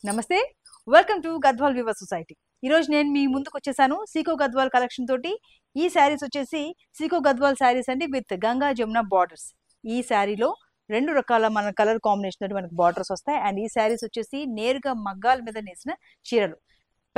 నమస్తే, welcome to Gadwal we were society. ఈరోజు నేను మీ ముందుకు వచ్చేసాను సీకో గద్వాల్ కలెక్షన్ తోటి. ఈ శారీస్ వచ్చేసి సీకో గద్వాల్ శారీస్ అండి, విత్ గంగా జమున బార్డర్స్. ఈ శారీలో రెండు రకాల మన కలర్ కాంబినేషన్ తోటి మనకు బార్డర్స్ వస్తాయి. అండ్ ఈ శారీస్ వచ్చేసి నేరుగా మగ్గాల మీద నేసిన చీరలు.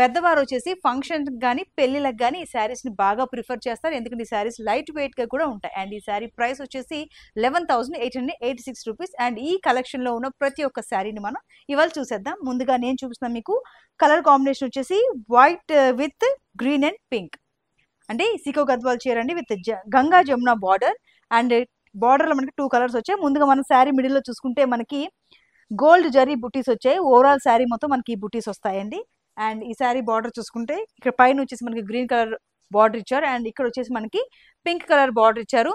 పెద్దవారు వచ్చేసి ఫంక్షన్ కానీ పెళ్లిళ్ళకి కానీ ఈ శారీస్ ని బాగా ప్రిఫర్ చేస్తారు, ఎందుకంటే ఈ శారీస్ లైట్ వెయిట్ గా కూడా ఉంటాయి. అండ్ ఈ శారీ ప్రైస్ వచ్చేసి 11,886 రూపీస్. అండ్ ఈ కలెక్షన్ లో ఉన్న ప్రతి ఒక్క శారీని మనం ఇవాళ చూసేద్దాం. ముందుగా నేను చూపిస్తున్నాను మీకు కలర్ కాంబినేషన్ వచ్చేసి white with green and pink. అంటే సీకో గద్వాల్ చీర అండి, with Ganga Jamuna border. And border లో మనకి 2 కలర్స్ వచ్చాయి. ముందుగా మనం శారీ మిడిల్ లో చూసుకుంటే మనకి గోల్డ్ జరీ బుటీస్ వచ్చాయి. ఓవరాల్ శారీ మొత్తం మనకి ఈ బుటీస్ వస్తాయండి. అండ్ ఈ శారీ బార్డర్ చూసుకుంటే ఇక్కడ పైన వచ్చేసి మనకి గ్రీన్ కలర్ బార్డర్ ఇచ్చారు. అండ్ ఇక్కడ వచ్చేసి మనకి పింక్ కలర్ బార్డర్ ఇచ్చారు.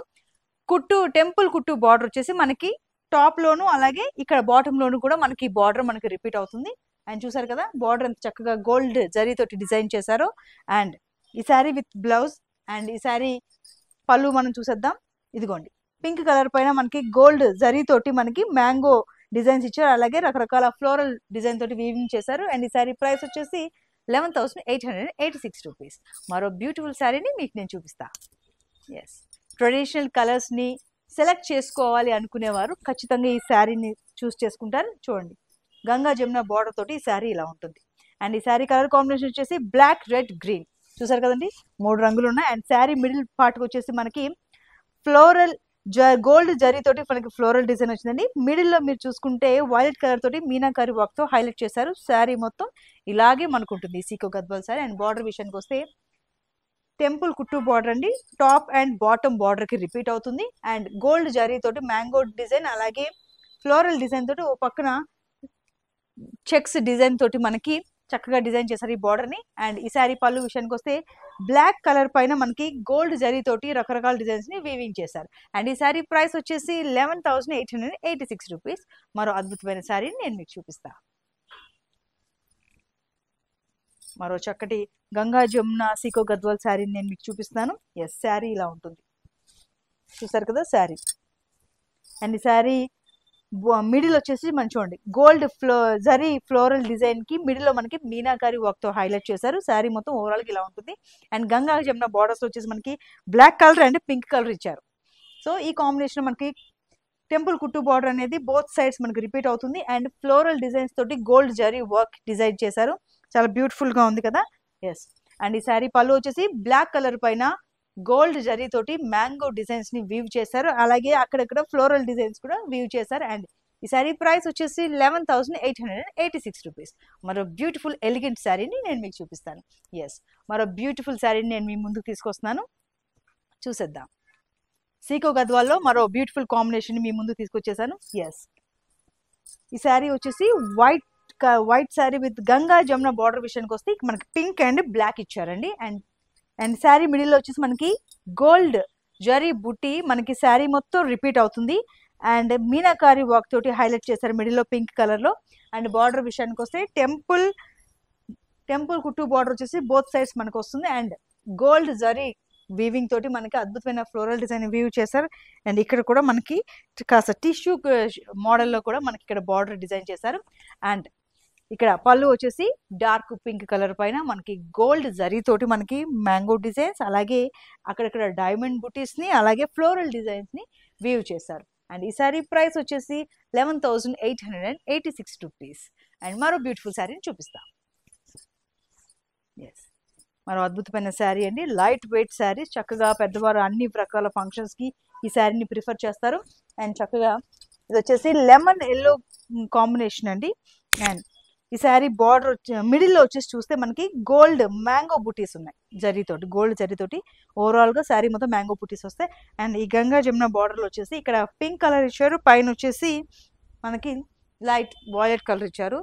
కుట్టు టెంపుల్ కుట్టు బార్డర్ వచ్చేసి మనకి టాప్ లోను అలాగే ఇక్కడ బాటమ్ లోను కూడా మనకి బార్డర్ మనకి రిపీట్ అవుతుంది. అండ్ చూసారు కదా బార్డర్ ఎంత చక్కగా గోల్డ్ జరీ తోటి డిజైన్ చేశారు. అండ్ ఈ శారీ విత్ బ్లౌజ్. అండ్ ఈ శారీ పళ్ళు మనం చూసేద్దాం. ఇదిగోండి, పింక్ కలర్ పైన మనకి గోల్డ్ జరీ తోటి మనకి మ్యాంగో డిజైన్స్ ఇచ్చారు, అలాగే రకరకాల ఫ్లోరల్ డిజైన్ తోటి వీవింగ్ చేశారు. అండ్ ఈ శారీ ప్రైస్ వచ్చేసి 11,886 రూపీస్. మరో బ్యూటిఫుల్ శారీని మీకు నేను చూపిస్తా. ఎస్, ట్రెడిషనల్ కలర్స్ ని సెలెక్ట్ చేసుకోవాలి అనుకునేవారు ఖచ్చితంగా ఈ శారీని చూస్ చేసుకుంటారు. చూడండి, గంగా జమున బార్డర్ తోటి ఈ శారీ ఇలా ఉంటుంది. అండ్ ఈ శారీ కలర్ కాంబినేషన్ వచ్చేసి బ్లాక్, రెడ్, గ్రీన్. చూసారు కదండి, 3 రంగులు ఉన్నాయి. అండ్ శారీ మిడిల్ పార్ట్ వచ్చేసి మనకి ఫ్లోరల్ గోల్డ్ జరీ తోటి మనకి ఫ్లోరల్ డిజైన్ వచ్చిందండి. మిడిల్ లో మీరు చూసుకుంటే వైలెట్ కలర్ తోటి మీనాకారి వర్క్ తో హైలైట్ చేశారు. శారీ మొత్తం ఇలాగే మనకు ఉంటుంది సీకో గద్వాల్ శారీ. అండ్ బార్డర్ విషయానికి వస్తే టెంపుల్ కుట్టు బార్డర్ అండి, టాప్ అండ్ బాటమ్ బార్డర్ కి రిపీట్ అవుతుంది. అండ్ గోల్డ్ జరీ తోటి మ్యాంగో డిజైన్ అలాగే ఫ్లోరల్ డిజైన్ తోటి ఓ పక్కన చెక్స్ డిజైన్ తోటి మనకి చక్కగా డిజైన్ చేశారు ఈ బార్డర్ ని. అండ్ ఈ శారీ పళ్ళు విషయానికి వస్తే బ్లాక్ కలర్ పైన మనకి గోల్డ్ జరీ తోటి రకరకాల డిజైన్స్ ని వీవింగ్ చేశారు. అండ్ ఈ శారీ ప్రైస్ వచ్చేసి 11,886 రూపీస్. మరో అద్భుతమైన శారీని నేను మీకు చూపిస్తా. మరో చక్కటి గంగా జమున సీకో గద్వాల్ శారీని నేను మీకు చూపిస్తాను. ఎస్, శారీ ఇలా ఉంటుంది. చూసారు కదా శారీ. అండ్ ఈ శారీ మిడిల్ వచ్చేసి మనం చూడండి గోల్డ్ జరీ ఫ్లోరల్ డిజైన్ కి మిడిల్ లో మనకి మీనాకారి వర్క్ తో హైలైట్ చేశారు. శారీ మొత్తం ఓవరాల్ గా ఇలా ఉంటుంది. అండ్ గంగా జమున బార్డర్స్ వచ్చేసి మనకి black colour and pink colour ఇచ్చారు. సో ఈ కాంబినేషన్ మనకి టెంపుల్ కుట్టు బార్డర్ అనేది బోత్ సైడ్స్ మనకి రిపీట్ అవుతుంది. అండ్ ఫ్లోరల్ డిజైన్స్ తోటి గోల్డ్ జరీ వర్క్ డిజైన్ చేశారు. చాలా బ్యూటిఫుల్ గా ఉంది కదా. ఎస్, అండ్ ఈ శారీ పళ్ళు వచ్చేసి బ్లాక్ కలర్ పైన గోల్డ్ జరీ తోటి మ్యాంగో డిజైన్స్ ని వీవ్ చేశారు, అలాగే అక్కడక్కడ ఫ్లోరల్ డిజైన్స్ కూడా వీవ్ చేశారు. అండ్ ఈ శారీ ప్రైస్ వచ్చేసి 11,886 రూపీస్. మరో బ్యూటిఫుల్ ఎలిగెంట్ శారీని నేను మీకు చూపిస్తాను. ఎస్, మరో బ్యూటిఫుల్ శారీని నేను మీ ముందుకు తీసుకొస్తున్నాను, చూసేద్దాం. సీకో గద్వాల్లో మరో బ్యూటిఫుల్ కాంబినేషన్ మీ ముందుకు తీసుకొచ్చేసాను. ఎస్, ఈ శారీ వచ్చేసి white sari with Ganga Jamuna border విషయానికి వస్తే మనకి పింక్ అండ్ బ్లాక్ ఇచ్చారండి. అండ్ శారీ మిడిల్ లో వచ్చేసి మనకి గోల్డ్ జరీ బుట్టి మనకి శారీ మొత్తం రిపీట్ అవుతుంది. అండ్ మీనాకారి వర్క్ తోటి హైలైట్ చేశారు మిడిల్ లో పింక్ కలర్ లో. అండ్ బార్డర్ విషయానికి వస్తే టెంపుల్ కుట్టు బార్డర్ వచ్చేసి బోత్ సైడ్స్ మనకు వస్తుంది. అండ్ గోల్డ్ జరీ వీవింగ్ తోటి మనకి అద్భుతమైన ఫ్లోరల్ డిజైన్ వీవ్ చేశారు. అండ్ ఇక్కడ కూడా మనకి కాస్త టిష్యూ మోడల్లో కూడా మనకి ఇక్కడ బార్డర్ డిజైన్ చేశారు. అండ్ ఇక్కడ పళ్ళు వచ్చేసి డార్క్ పింక్ కలర్ పైన మనకి గోల్డ్ జరీ తోటి మనకి మ్యాంగో డిజైన్స్ అలాగే అక్కడక్కడ డైమండ్ బుటీస్ ని అలాగే ఫ్లోరల్ డిజైన్స్ ని వీవ్ చేశారు. అండ్ ఈ శారీ ప్రైస్ వచ్చేసి 11,886 రూపీస్. అండ్ మరో బ్యూటిఫుల్ శారీని చూపిస్తాం. ఎస్, మరో అద్భుతమైన శారీ అండి, లైట్ వెయిట్ శారీ. చక్కగా పెద్దవారు అన్ని రకాల ఫంక్షన్స్ కి ఈ శారీని ప్రిఫర్ చేస్తారు. అండ్ చక్కగా ఇది వచ్చేసి లెమన్ ఎల్లో కాంబినేషన్ అండి. అండ్ ఈ శారీ బార్డర్ మిడిల్ లో వచ్చేసి చూస్తే మనకి గోల్డ్ మ్యాంగో బుటీస్ ఉన్నాయి జరీతోటి, గోల్డ్ జరీతోటి ఓవరాల్ గా శారీ మొత్తం మ్యాంగో బుటీస్ వస్తాయి. అండ్ ఈ గంగా జమున బార్డర్ లో వచ్చేసి ఇక్కడ పింక్ కలర్ ఇచ్చారు, పైన వచ్చేసి మనకి లైట్ వాయిలెట్ కలర్ ఇచ్చారు.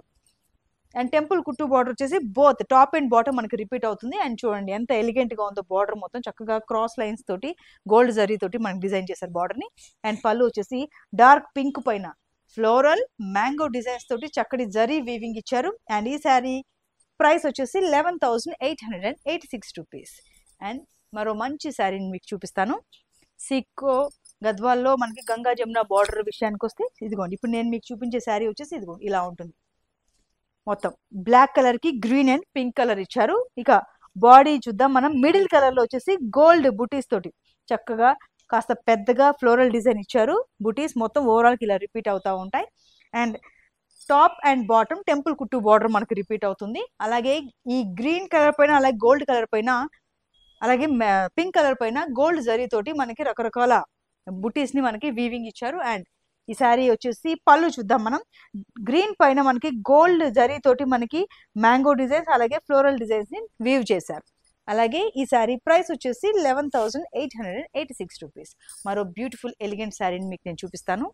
అండ్ టెంపుల్ కుట్టు బార్డర్ వచ్చేసి బోత్ టాప్ అండ్ బాటమ్ మనకి రిపీట్ అవుతుంది. అండ్ చూడండి ఎంత ఎలిగెంట్ గా ఉందో బార్డర్ మొత్తం చక్కగా క్రాస్ లైన్స్ తోటి గోల్డ్ జరీ తోటి మనకి డిజైన్ చేశారు బార్డర్ ని. అండ్ పళ్ళు వచ్చేసి డార్క్ పింక్ పైన ఫ్లోరల్ మ్యాంగో డిజైన్స్ తోటి చక్కటి జరీ వీవింగ్ ఇచ్చారు. అండ్ ఈ శారీ ప్రైస్ వచ్చేసి 11,886 రూపీస్. అండ్ మరో మంచి శారీని మీకు చూపిస్తాను. సీకో గద్వాల్లో మనకి గంగా జమున బార్డర్ విషయానికి వస్తే ఇదిగోండి, ఇప్పుడు నేను మీకు చూపించే శారీ వచ్చేసి ఇదిగోండి ఇలా ఉంటుంది. మొత్తం బ్లాక్ కలర్ కి గ్రీన్ అండ్ పింక్ కలర్ ఇచ్చారు. ఇక బాడీ చూద్దాం మనం. మిడిల్ కలర్ లో వచ్చేసి గోల్డ్ బుటీస్ తోటి చక్కగా కాస్త పెద్దగా ఫ్లోరల్ డిజైన్ ఇచ్చారు. బుటీస్ మొత్తం ఓవరాల్ కి ఇలా రిపీట్ అవుతా ఉంటాయి. And top and bottom temple కుట్టు బార్డర్ మనకి రిపీట్ అవుతుంది. అలాగే ఈ గ్రీన్ కలర్ పైన అలాగే గోల్డ్ కలర్ పైన అలాగే పింక్ కలర్ పైన గోల్డ్ జరీ తోటి మనకి రకరకాల బుటీస్ ని మనకి వీవింగ్ ఇచ్చారు. అండ్ ఈ శారీ వచ్చేసి పళ్ళు చూద్దాం మనం. గ్రీన్ పైన మనకి గోల్డ్ జరీ తోటి మనకి మ్యాంగో డిజైన్స్ అలాగే ఫ్లోరల్ డిజైన్స్ ని వీవ్ చేశారు. అలాగే ఈ శారీ ప్రైస్ వచ్చేసి 11,886 రూపీస్. మరో బ్యూటిఫుల్ ఎలిగెంట్ శారీని మీకు నేను చూపిస్తాను.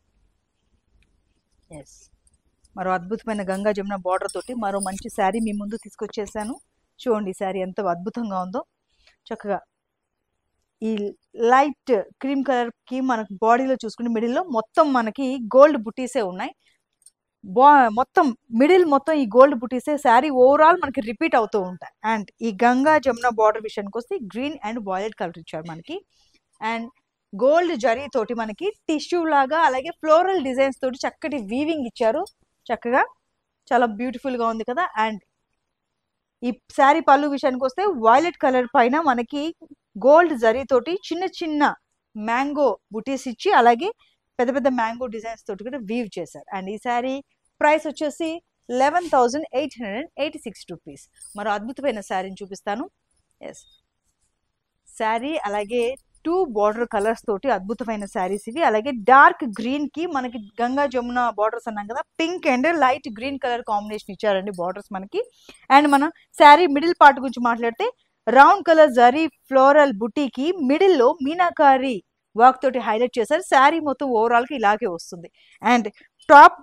ఎస్, మరో అద్భుతమైన గంగా జమున బార్డర్ తోటి మరో మంచి శారీ మీ ముందు తీసుకొచ్చేసాను. చూడండి ఈ శారీ ఎంత అద్భుతంగా ఉందో. చక్కగా ఈ లైట్ క్రీమ్ కలర్ కి మనకి బాడీలో చూసుకుంటే మిడిల్లో మొత్తం మనకి గోల్డ్ బుటీసే ఉన్నాయి. మొత్తం మిడిల్ మొత్తం ఈ గోల్డ్ బుటీసే శారీ ఓవరాల్ మనకి రిపీట్ అవుతూ ఉంటాయి. అండ్ ఈ గంగా జమున బార్డర్ విషయానికి వస్తే గ్రీన్ అండ్ వైలెట్ కలర్ ఇచ్చారు మనకి. అండ్ గోల్డ్ జరీ తోటి మనకి టిష్యూ లాగా అలాగే ఫ్లోరల్ డిజైన్స్ తోటి చక్కటి వీవింగ్ ఇచ్చారు. చక్కగా చాలా బ్యూటిఫుల్ గా ఉంది కదా. అండ్ ఈ శారీ పళ్ళు విషయానికి వస్తే వైలెట్ కలర్ పైన మనకి గోల్డ్ జరీ తోటి చిన్న చిన్న మ్యాంగో బుటీస్ ఇచ్చి అలాగే పెద్ద పెద్ద మ్యాంగో డిజైన్స్ తోటి కూడా వీవ్ చేశారు. అండ్ ఈ శారీ ప్రైస్ వచ్చేసి 11,886 రూపీస్. మరో అద్భుతమైన శారీని చూపిస్తాను. ఎస్, శారీ అలాగే 2 బార్డర్ కలర్స్ తోటి అద్భుతమైన శారీస్ ఇవి. అలాగే డార్క్ గ్రీన్ కి మనకి గంగా జమున బార్డర్స్ అన్నాం కదా, pink and light green colour combination ఇచ్చారండి బార్డర్స్ మనకి. అండ్ మనం శారీ మిడిల్ పార్ట్ గురించి మాట్లాడితే రౌండ్ కలర్ జరీ ఫ్లోరల్ బుటీకి మిడిల్ లో మీనాకారి వర్క్ తోటి హైలైట్ చేశారు. శారీ మొత్తం ఓవరాల్ కి ఇలాగే వస్తుంది. అండ్ టాప్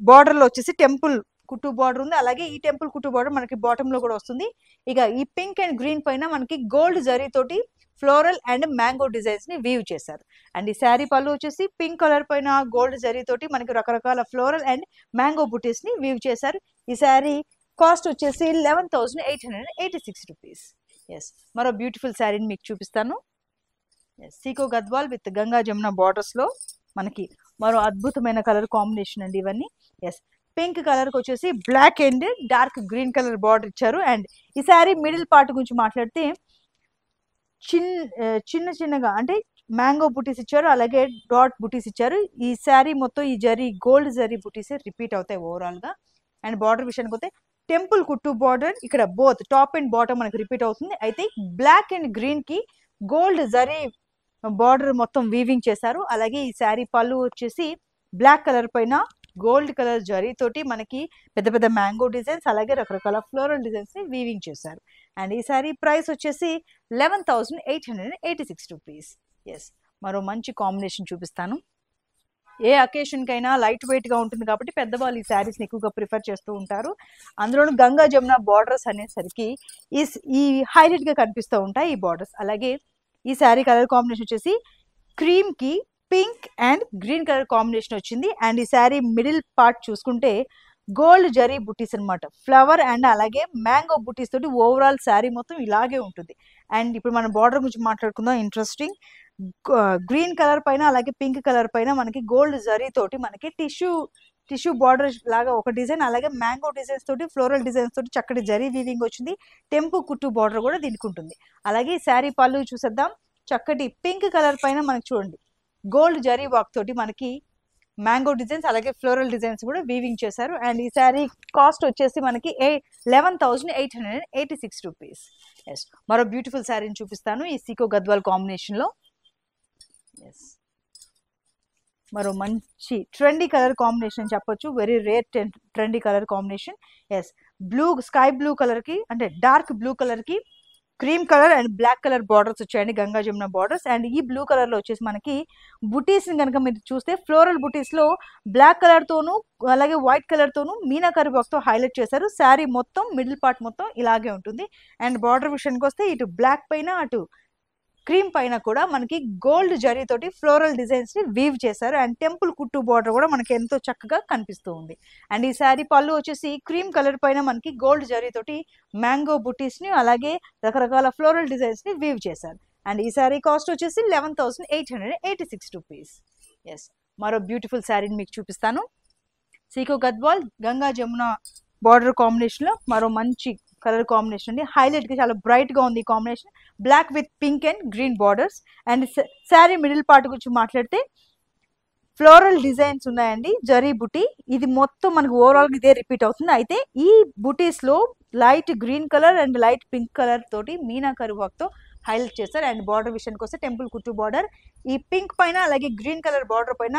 బార్డర్ లో వచ్చేసి టెంపుల్ కుట్టు బార్డర్ ఉంది. అలాగే ఈ టెంపుల్ కుట్టు బార్డర్ మనకి బాటమ్ లో కూడా వస్తుంది. ఇక ఈ పింక్ అండ్ గ్రీన్ పైన మనకి గోల్డ్ జరీ తోటి ఫ్లోరల్ అండ్ మ్యాంగో డిజైన్స్ ని వీవ్ చేశారు. అండ్ ఈ శారీ పళ్ళు వచ్చేసి పింక్ కలర్ పైన గోల్డ్ జరీ తోటి మనకి రకరకాల ఫ్లోరల్ అండ్ మ్యాంగో బుటీస్ ని వీవ్ చేశారు. ఈ శారీ కాస్ట్ వచ్చేసి 11,886 రూపీస్. ఎస్, మరో బ్యూటిఫుల్ శారీని మీకు చూపిస్తాను. సీకో గద్వాల్ విత్ గంగా జమున బార్డర్స్ లో మనకి మరో అద్భుతమైన కలర్ కాంబినేషన్ అండి ఇవన్నీ. ఎస్, పింక్ కలర్ కి వచ్చేసి black and dark green colour border ఇచ్చారు. అండ్ ఈ శారీ మిడిల్ పార్ట్ గురించి మాట్లాడితే చిన్న చిన్నగా అంటే మ్యాంగో బుటీస్ ఇచ్చారు. అలాగే డాట్ బుటీస్ ఇచ్చారు. ఈ శారీ మొత్తం ఈ జరీ గోల్డ్ జరీ బుటీస్ రిపీట్ అవుతాయి ఓవరాల్ గా. అండ్ బార్డర్ విషయానికి పోతే టెంపుల్ కుట్టు బార్డర్ ఇక్కడ బోత్ టాప్ అండ్ బాటమ్ మనకి రిపీట్ అవుతుంది. అయితే బ్లాక్ అండ్ గ్రీన్ కి గోల్డ్ జరీ బార్డర్ మొత్తం వీవింగ్ చేశారు. అలాగే ఈ శారీ పళ్ళు వచ్చేసి బ్లాక్ కలర్ పైన గోల్డ్ కలర్ జరీ తోటి మనకి పెద్ద పెద్ద మ్యాంగో డిజైన్స్ అలాగే రకరకాల ఫ్లోరల్ డిజైన్స్ ని వీవింగ్ చేశారు. అండ్ ఈ శారీ ప్రైస్ వచ్చేసి 11,886 రూపీస్. ఎస్, మరో మంచి కాంబినేషన్ చూపిస్తాను. ఏ అకేషన్ కైనా లైట్ వెయిట్ గా ఉంటుంది కాబట్టి పెద్దవాళ్ళు ఈ శారీస్ ని ఎక్కువగా ప్రిఫర్ చేస్తూ ఉంటారు. అందులోనూ గంగా జమున బార్డర్స్ అనేసరికి ఈ హైలైట్ గా కనిపిస్తూ ఉంటాయి ఈ బార్డర్స్. అలాగే ఈ శారీ కలర్ కాంబినేషన్ వచ్చేసి క్రీమ్ కి pink and green colour combination వచ్చింది. అండ్ ఈ శారీ మిడిల్ పార్ట్ చూసుకుంటే గోల్డ్ జరీ బుటీస్ అనమాట, ఫ్లవర్ అండ్ అలాగే మ్యాంగో బుటీస్ తోటి ఓవరాల్ శారీ మొత్తం ఇలాగే ఉంటుంది. అండ్ ఇప్పుడు మనం బార్డర్ గురించి మాట్లాడుకుందాం. ఇంట్రెస్టింగ్ గ్రీన్ కలర్ పైన అలాగే పింక్ కలర్ పైన మనకి గోల్డ్ జరీ తోటి మనకి టిష్యూ బార్డర్ లాగా ఒక డిజైన్ అలాగే మ్యాంగో డిజైన్స్ తోటి ఫ్లోరల్ డిజైన్స్ తోటి చక్కటి జరీ వీవింగ్ వచ్చింది. టెంపు కుట్టు బార్డర్ కూడా దీనికి ఉంటుంది. అలాగే శారీ పళ్ళు చూసేద్దాం. చక్కటి పింక్ కలర్ పైన మనకి చూడండి గోల్డ్ జరీ వర్క్ తోటి మనకి మ్యాంగో డిజైన్స్ అలాగే ఫ్లోరల్ డిజైన్స్ కూడా వీవింగ్ చేశారు. అండ్ ఈ శారీ కాస్ట్ వచ్చేసి మనకి 11,886 రూపీస్. ఎస్, మరో బ్యూటిఫుల్ శారీని చూపిస్తాను ఈ సీకో గద్వాల్ కాంబినేషన్ లో. ఎస్, మరో మంచి ట్రెండీ కలర్ కాంబినేషన్ చెప్పొచ్చు. Very rare trendy colour combination. Yes, sky blue colour కి అంటే డార్క్ బ్లూ కలర్ కి cream colour and black colour borders వచ్చాయండి గంగా జమున బార్డర్స్. అండ్ ఈ బ్లూ కలర్ లో వచ్చేసి మనకి బుటీస్ కనుక మీరు చూస్తే ఫ్లోరల్ బుటీస్ లో బ్లాక్ కలర్ తోను అలాగే వైట్ కలర్ తోను మీనాకరి వర్క్ తో హైలైట్ చేశారు. శారీ మొత్తం మిడిల్ పార్ట్ మొత్తం ఇలాగే ఉంటుంది. అండ్ బార్డర్ విషయానికి వస్తే ఇటు బ్లాక్ పైన అటు క్రీమ్ పైన కూడా మనకి గోల్డ్ జరీ తోటి ఫ్లోరల్ డిజైన్స్ ని వీవ్ చేశారు. అండ్ టెంపుల్ కుట్టు బార్డర్ కూడా మనకి ఎంతో చక్కగా కనిపిస్తూ ఉంది. అండ్ ఈ శారీ పళ్ళు వచ్చేసి క్రీమ్ కలర్ పైన మనకి గోల్డ్ జరీ తోటి మ్యాంగో బుటీస్ ని అలాగే రకరకాల ఫ్లోరల్ డిజైన్స్ ని వీవ్ చేశారు. అండ్ ఈ శారీ కాస్ట్ వచ్చేసి 11,886 రూపీస్. ఎస్, మరో బ్యూటిఫుల్ శారీని మీకు చూపిస్తాను. సీకో గద్వాల్ గంగా జమున బార్డర్ కాంబినేషన్ లో మరో మంచి కలర్ కాంబినేషన్ అండి. హైలైట్ గా చాలా బ్రైట్ గా ఉంది ఈ combination. Black with pink and green borders. And sari middle part గురించి మాట్లాడితే ఫ్లోరల్ డిజైన్స్ ఉన్నాయండి, జరీ బుటీ. ఇది మొత్తం మనకు ఓవరాల్ గా ఇదే రిపీట్ అవుతుంది. అయితే ఈ బుటీస్ లో light green colour and light pink colour తోటి మీనాకరి వర్క్ తో హైలైట్ చేస్తారు. అండ్ బార్డర్ విషయానికి వస్తే టెంపుల్ కుట్టు బార్డర్. ఈ పింక్ పైన అలాగే గ్రీన్ కలర్ బార్డర్ పైన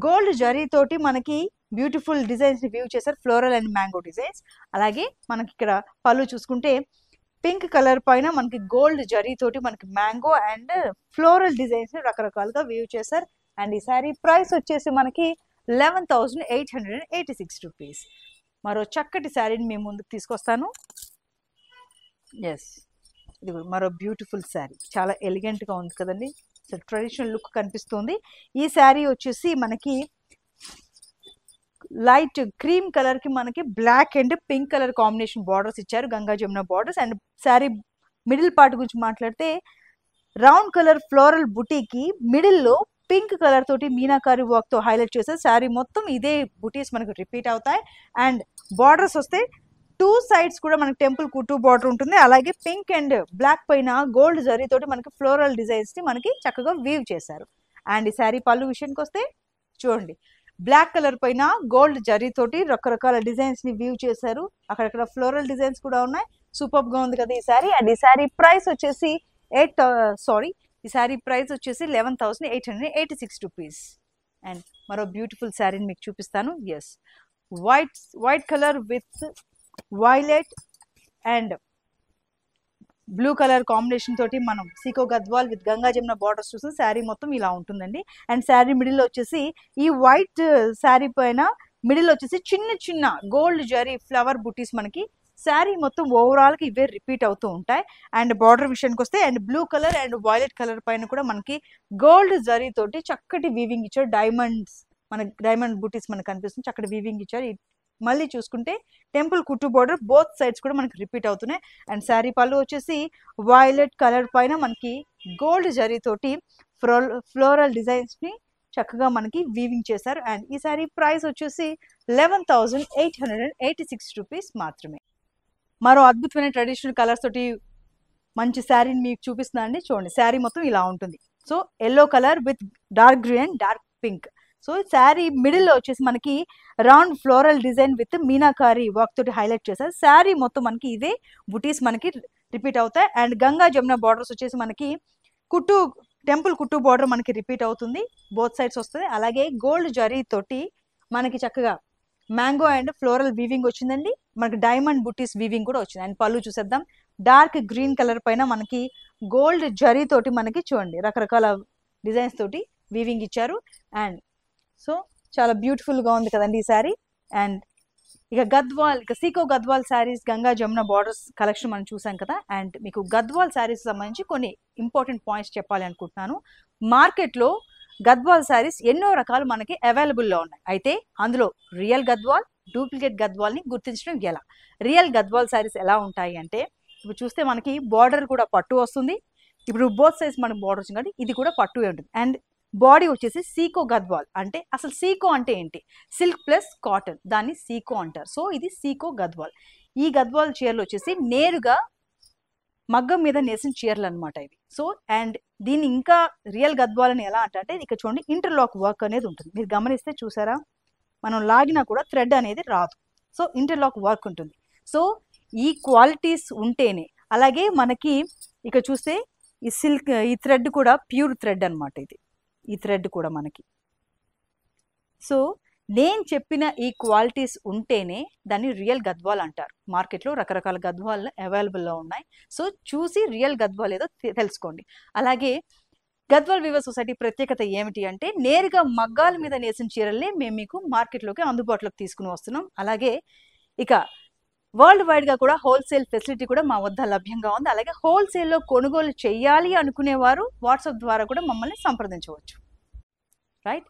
గోల్డ్ జరీ తోటి మనకి బ్యూటిఫుల్ డిజైన్స్ ని వ్యూ చేశారు, ఫ్లోరల్ అండ్ మ్యాంగో డిజైన్స్. అలాగే మనకి ఇక్కడ పళ్ళు చూసుకుంటే పింక్ కలర్ పైన మనకి గోల్డ్ జరీ తోటి మనకి మ్యాంగో అండ్ ఫ్లోరల్ డిజైన్స్ రకరకాలుగా వ్యూ చేశారు. అండ్ ఈ సారీ ప్రైస్ వచ్చేసి మనకి 11,886 రూపీస్. మరో చక్కటి శారీని మేము ముందుకు తీసుకొస్తాను. ఎస్, ఇది మరో బ్యూటిఫుల్ శారీ, చాలా ఎలిగెంట్ గా ఉంది కదండి, ట్రెడిషనల్ లుక్ కనిపిస్తుంది. ఈ శారీ వచ్చేసి మనకి లైట్ క్రీమ్ కలర్ కి మనకి black and pink colour combination borders ఇచ్చారు, Ganga Jamuna borders. And sari middle part గురించి మాట్లాడితే రౌండ్ కలర్ ఫ్లోరల్ బుటీకి మిడిల్ లో పింక్ కలర్ తోటి మీనాకారి వర్క్ తో హైలైట్ చేస్తారు. శారీ మొత్తం ఇదే బుటీస్ మనకు రిపీట్ అవుతాయి. అండ్ బార్డర్స్ వస్తే టూ సైడ్స్ కూడా మనకి టెంపుల్ కుట్టు బార్డర్ ఉంటుంది. అలాగే పింక్ అండ్ బ్లాక్ పైన గోల్డ్ జరీ తోటి మనకి ఫ్లోరల్ డిజైన్స్ ని మనకి చక్కగా వీవ్ చేశారు. అండ్ ఈ శారీ పళ్ళు విషయానికి వస్తే చూడండి, బ్లాక్ కలర్ పైన గోల్డ్ జరీ తోటి రకరకాల డిజైన్స్ ని వ్యూ చేశారు. అక్కడక్కడ ఫ్లోరల్ డిజైన్స్ కూడా ఉన్నాయి. సూపర్ గా ఉంది కదా ఈ శారీ. అండ్ ఈ శారీ ప్రైస్ వచ్చేసి ఈ శారీ ప్రైస్ వచ్చేసి 11,886 రూపీస్. అండ్ మరో బ్యూటిఫుల్ శారీని మీకు చూపిస్తాను. Yes, white colour with violet and blue colour combination తోటి మనం సీకో గద్వాల్ విత్ గంగా జమున బార్డర్స్ చూస్తే శారీ మొత్తం ఇలా ఉంటుందండి. అండ్ శారీ మిడిల్ వచ్చేసి ఈ వైట్ శారీ పైన మిడిల్ వచ్చేసి చిన్న చిన్న గోల్డ్ జరీ ఫ్లవర్ బుటీస్ మనకి శారీ మొత్తం ఓవరాల్ గా ఇవే రిపీట్ అవుతూ ఉంటాయి. అండ్ బార్డర్ విషయానికి వస్తే and blue colour and violet colour పైన కూడా మనకి గోల్డ్ జరీ తోటి చక్కటి వీవింగ్ ఇచ్చారు. డైమండ్ బుటీస్ మనకు కనిపిస్తుంది, చక్కటి వీవింగ్ ఇచ్చారు. మళ్ళీ చూసుకుంటే టెంపుల్ కుట్టు బార్డర్ బోత్ సైడ్స్ కూడా మనకి రిపీట్ అవుతున్నాయి. అండ్ శారీ పళ్ళు వచ్చేసి వైలెట్ కలర్ పైన మనకి గోల్డ్ జరీ తోటి ఫ్లోరల్ డిజైన్స్ ని చక్కగా మనకి వీవింగ్ చేశారు. అండ్ ఈ శారీ ప్రైస్ వచ్చేసి 11,886 రూపీస్ మాత్రమే. మరో అద్భుతమైన ట్రెడిషనల్ కలర్స్ తోటి మంచి శారీని మీకు చూపిస్తున్నాను అండి. చూడండి, శారీ మొత్తం ఇలా ఉంటుంది. So yellow colour with dark green and dark pink. So sari middle లో వచ్చేసి మనకి round floral design with meenakari work తోటి హైలైట్ చేశారు. శారీ మొత్తం మనకి ఇవే బుటీస్ మనకి రిపీట్ అవుతాయి. అండ్ గంగా జమున బార్డర్స్ వచ్చేసి మనకి టెంపుల్ కుట్టు బార్డర్ మనకి రిపీట్ అవుతుంది, బోత్ సైడ్స్ వస్తుంది. అలాగే గోల్డ్ జరీ తోటి మనకి చక్కగా మ్యాంగో అండ్ ఫ్లోరల్ వీవింగ్ వచ్చిందండి. మనకి డైమండ్ బుటీస్ వీవింగ్ కూడా వచ్చింది. అండ్ పళ్ళు చూసేద్దాం, డార్క్ గ్రీన్ కలర్ పైన మనకి గోల్డ్ జరీ తోటి మనకి చూడండి రకరకాల డిజైన్స్ తోటి వీవింగ్ ఇచ్చారు. అండ్ సో చాలా బ్యూటిఫుల్ గా ఉంది కదండి ఈ శారీ. అండ్ ఇక సీకో గద్వాల్ శారీస్ గంగా జమున బార్డర్స్ కలెక్షన్ మనం చూసాం కదా. అండ్ మీకు గద్వాల్ శారీస్ సంబంధించి కొన్ని ఇంపార్టెంట్ పాయింట్స్ చెప్పాలి అనుకుంటున్నాను. మార్కెట్లో గద్వాల్ శారీస్ ఎన్నో రకాలు మనకి అవైలబుల్లో ఉన్నాయి. అయితే అందులో రియల్ గద్వాల్, డూప్లికేట్ గద్వాల్ని గుర్తించడం ఎలా? రియల్ గద్వాల్ శారీస్ ఎలా ఉంటాయి అంటే ఇప్పుడు చూస్తే మనకి బార్డర్ కూడా పట్టు వస్తుంది. ఇప్పుడు బోత్ సైజ్ మనకి బార్డర్ వచ్చింది కాబట్టి ఇది కూడా పట్టు ఉంటుంది. అండ్ బాడీ వచ్చేసి సీకో గద్వాల్. అంటే అసలు సీకో అంటే ఏంటి? సిల్క్ ప్లస్ కాటన్, దాన్ని సీకో అంటారు. సో ఇది సీకో గద్వాల్. ఈ గద్వాల్ చీరలు వచ్చేసి నేరుగా మగ్గం మీద నేసిన చీరలు అనమాట ఇవి. సో అండ్ దీన్ని ఇంకా రియల్ గద్వాల్ అని ఎలా అంటే ఇక్కడ చూడండి, ఇంటర్లాక్ వర్క్ అనేది ఉంటుంది. మీరు గమనిస్తే చూసారా, మనం లాగినా కూడా థ్రెడ్ అనేది రాదు. సో ఇంటర్లాక్ వర్క్ ఉంటుంది. సో ఈ క్వాలిటీస్ ఉంటేనే, అలాగే మనకి ఇక చూస్తే ఈ సిల్క్, ఈ థ్రెడ్ కూడా ప్యూర్ థ్రెడ్ అనమాట ఇది. ఈ థ్రెడ్ కూడా మనకి, సో నేను చెప్పిన ఈ క్వాలిటీస్ ఉంటేనే దాన్ని రియల్ గద్వాల్ అంటారు. మార్కెట్లో రకరకాల గద్వాల్ అవైలబుల్లో ఉన్నాయి. సో చూసి రియల్ గద్వాల్ ఏదో తెలుసుకోండి. అలాగే గద్వాల్ వీవర్స్ సొసైటీ ప్రత్యేకత ఏమిటి అంటే నేరుగా మగ్గాల మీద నేసిన చీరల్ని మేము మీకు మార్కెట్లోకి అందుబాటులోకి తీసుకుని వస్తున్నాం. అలాగే ఇక వరల్డ్ వైడ్గా కూడా హోల్సేల్ ఫెసిలిటీ కూడా మా వద్ద లభ్యంగా ఉంది. అలాగే హోల్సేల్లో కొనుగోలు చేయాలి అనుకునేవారు వాట్సాప్ ద్వారా కూడా మమ్మల్ని సంప్రదించవచ్చు. రైట్,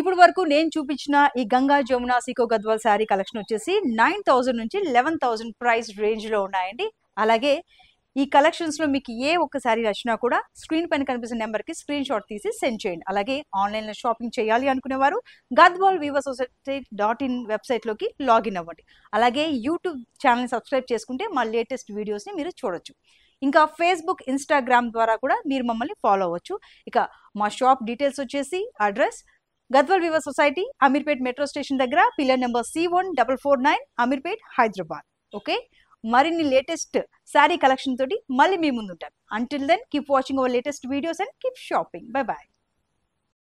ఇప్పుడు వరకు నేను చూపించిన ఈ గంగా జమున సీకో గద్వాల్ శారీ కలెక్షన్ వచ్చేసి 9,000 నుంచి 11,000 ప్రైస్ రేంజ్లో ఉన్నాయండి. అలాగే ఈ కలెక్షన్స్లో మీకు ఏ ఒక్క శారీ నచ్చినా కూడా స్క్రీన్ పైన కనిపిస్తున్న నెంబర్కి స్క్రీన్ షాట్ తీసి సెండ్ చేయండి. అలాగే ఆన్లైన్లో షాపింగ్ చేయాలి అనుకునేవారు గద్వాల్ వీవర్ సొసైటీ .in వెబ్సైట్లోకి లాగిన్ అవ్వండి. అలాగే యూట్యూబ్ ఛానల్ని సబ్స్క్రైబ్ చేసుకుంటే మా లేటెస్ట్ వీడియోస్ని మీరు చూడొచ్చు. ఇంకా ఫేస్బుక్, ఇన్స్టాగ్రామ్ ద్వారా కూడా మీరు మమ్మల్ని ఫాలో అవ్వచ్చు. ఇక మా షాప్ డీటెయిల్స్ వచ్చేసి address Gadwal weaver society, Ameerpet metro station దగ్గర, pillar number C1449, Ameerpet, Hyderabad. Okay, మరిన్ని లేటెస్ట్ శారీ కలెక్షన్ తోటి మళ్ళీ మీ ముందుంటాను. Until then keep watching our latest videos and keep shopping. Bye bye.